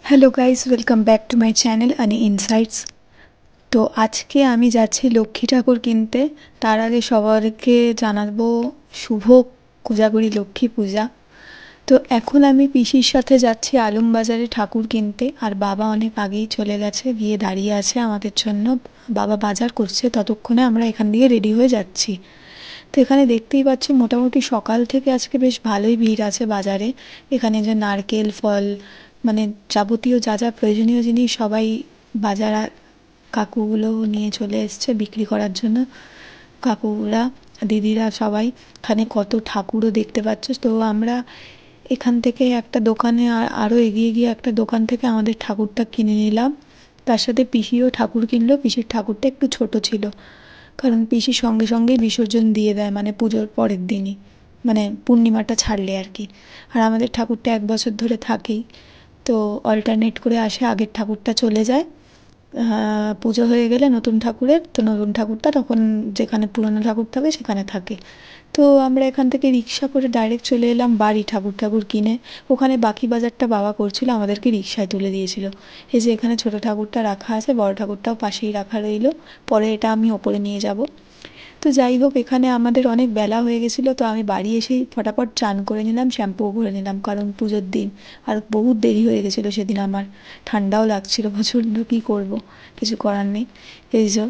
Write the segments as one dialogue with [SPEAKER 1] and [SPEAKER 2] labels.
[SPEAKER 1] Hello guys, welcome back to my channel আনি insights. তো আজকে আমি যাচ্ছি লক্ষ্মী ঠাকুর কিনতে। তার আগে সবাইকে জানাবো শুভ কোজাগরী লক্ষ্মী পূজা। তো এখন আমি পিসির সাথে যাচ্ছি আলমবাজারে ঠাকুর কিনতে, আর বাবা অনেক আগেই চলে গেছে, গিয়ে দাঁড়িয়ে আছে আমাদের জন্য। বাবা বাজার করছে, ততক্ষণে আমরা এখান দিয়ে রেডি হয়ে যাচ্ছি। তো এখানে দেখতেই পাচ্ছি মোটামুটি সকাল থেকে আজকে বেশ ভালোই ভিড় আছে বাজারে। এখানে যে নারকেল, ফল, মানে যাবতীয় যা যা প্রয়োজনীয় জিনিস সবাই বাজার কাকুগুলো নিয়ে চলে এসছে বিক্রি করার জন্য। কাকুরা, দিদিরা সবাই। এখানে কত ঠাকুরও দেখতে পাচ্ছ। তো আমরা এখান থেকে একটা দোকানে আরও এগিয়ে গিয়ে একটা দোকান থেকে আমাদের ঠাকুরটা কিনে নিলাম। তার সাথে পিসিও ঠাকুর কিনলো। পিসির ঠাকুরটা একটু ছোট ছিল, কারণ পিসি সঙ্গে সঙ্গেই বিসর্জন দিয়ে দেয়, মানে পুজোর পরের দিনই, মানে পূর্ণিমাটা ছাড়লে আর কি। আর আমাদের ঠাকুরটা 1 বছর ধরে থাকেই, তো অল্টারনেট করে আসে, আগের ঠাকুরটা চলে যায়, পুজো হয়ে গেলে নতুন ঠাকুরের, তো নতুন ঠাকুরটা তখন যেখানে পুরনো ঠাকুর থাকে সেখানে থাকে। তো আমরা এখান থেকে রিক্সা করে ডাইরেক্ট চলে এলাম বাড়ি ঠাকুর কিনে। ওখানে বাকি বাজারটা বাবা করছিল, আমাদেরকে রিক্সায় তুলে দিয়েছিল। এই যে এখানে ছোটো ঠাকুরটা রাখা আছে, বড় ঠাকুরটাও পাশেই রাখা রইলো, পরে এটা আমি ওপরে নিয়ে যাব। তো যাই হোক, এখানে আমাদের অনেক বেলা হয়ে গেছিলো, তো আমি বাড়ি এসেই ফটাফট চান করে নিলাম, শ্যাম্পুও করে নিলাম, কারণ পুজোর দিন আর বহুত দেরি হয়ে গেছিলো সেদিন আমার। ঠান্ডাও লাগছিলো প্রচণ্ড, কী করব, কিছু করার নেই। এই যে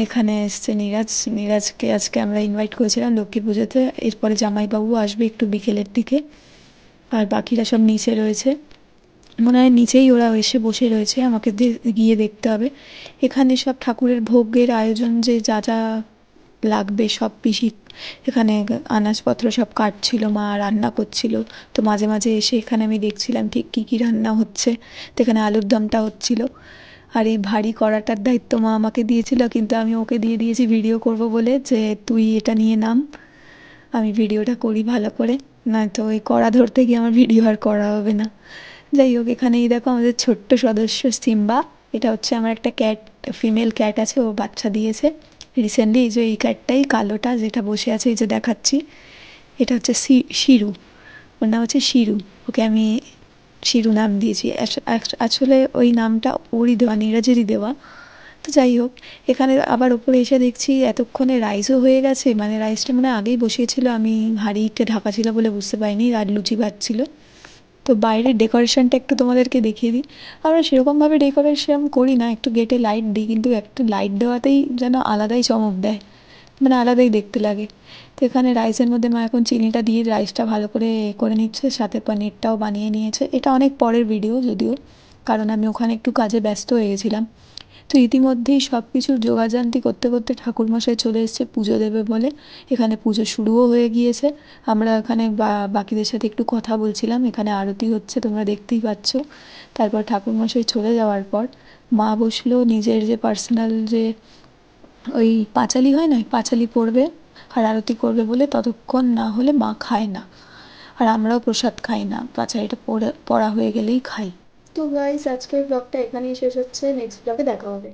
[SPEAKER 1] এখানে এসছে নীরাজকে আজকে আমরা ইনভাইট করেছিলাম লক্ষ্মী পুজোতে। এরপরে জামাইবাবু আসবে একটু বিকেলের দিকে, আর বাকিরা সব নিচে রয়েছে। মনে হয় নিচেই ওরা এসে বসে রয়েছে, আমাকে গিয়ে দেখতে হবে। এখানে সব ঠাকুরের ভোগের আয়োজন, যে যা যা লাগবে সব পিসি এখানে আনাজপত্র সব কাটছিল, মা রান্না করছিল। তো মাঝে মাঝে এসে এখানে আমি দেখছিলাম ঠিক কী কী রান্না হচ্ছে। তো এখানে আলুর দমটা হচ্ছিল, আর এই ভারী কড়াটার দায়িত্ব মা আমাকে দিয়েছিল, কিন্তু আমি ওকে দিয়ে দিয়েছি ভিডিও করব বলে, যে তুই এটা নিয়ে নাম, আমি ভিডিওটা করি ভালো করে, নয়তো ওই কড়া ধরতে গিয়ে আমার ভিডিও আর করা হবে না। যাই হোক, এখানে এই দেখো আমাদের ছোট্ট সদস্য সিম্বা। এটা হচ্ছে আমার একটা ক্যাট, ফিমেল ক্যাট আছে, ও বাচ্চা দিয়েছে রিসেন্টলি। এই যে এই ক্যাটটাই কালোটা যেটা বসে আছে, এই যে দেখাচ্ছি, এটা হচ্ছে শিরু। ওর নাম হচ্ছে শিরু। ওকে আমি শিরু নাম দিয়েছি। আসলে ওই নামটা ওরই দেওয়া, নীরাজেরই দেওয়া। তো যাই হোক, এখানে আবার ওপরে এসে দেখছি এতক্ষণে রাইসও হয়ে গেছে, মানে রাইসটা মানে আগেই বসিয়েছিল, আমি হাঁড়িতে ঢাকা ছিল বলে বুঝতে পারিনি, আর লুচি ভাজছিল। তো বাইরের ডেকোরেশনটা একটু তোমাদেরকে দেখিয়ে দিই। আমরা সেরকমভাবে ডেকোরেশন করি না, একটু গেটে লাইট দিই, কিন্তু একটু লাইট দেওয়াতেই যেন আলাদাই চমক দেয়, মানে আলাদাই দেখতে লাগে। তো এখানে রাইসের মধ্যে মা এখন চিনিটা দিয়ে রাইসটা ভালো করে করে নিচ্ছে, সাথে পনিরটাও বানিয়ে নিয়েছে। এটা অনেক পরের ভিডিও যদিও, কারণ আমি ওখানে একটু কাজে ব্যস্ত হয়ে গেছিলাম। তো ইতিমধ্যেই সব কিছুর জোগাড়যন্ত্র করতে করতে ঠাকুরমশাই চলে এসছে পুজো দেবে বলে। এখানে পুজো শুরুও হয়ে গিয়েছে। আমরা এখানে বাকিদের সাথে একটু কথা বলছিলাম। এখানে আরতি হচ্ছে, তোমরা দেখতেই পাচ্ছ। তারপর ঠাকুরমশাই চলে যাওয়ার পর মা বসলো, নিজের যে পার্সোনাল যে ওই পাঁচালি হয় না, পাঁচালি পড়বে আর আরতি করবে বলে, ততক্ষণ না হলে মা খায় না, আর আমরাও প্রসাদ খাই না, পাঁচালিটা পড়া হয়ে গেলেই খাই। তো গাইস, আজকের ব্লগটা এখানেই শেষ হচ্ছে, নেক্সট ব্লগে দেখা হবে।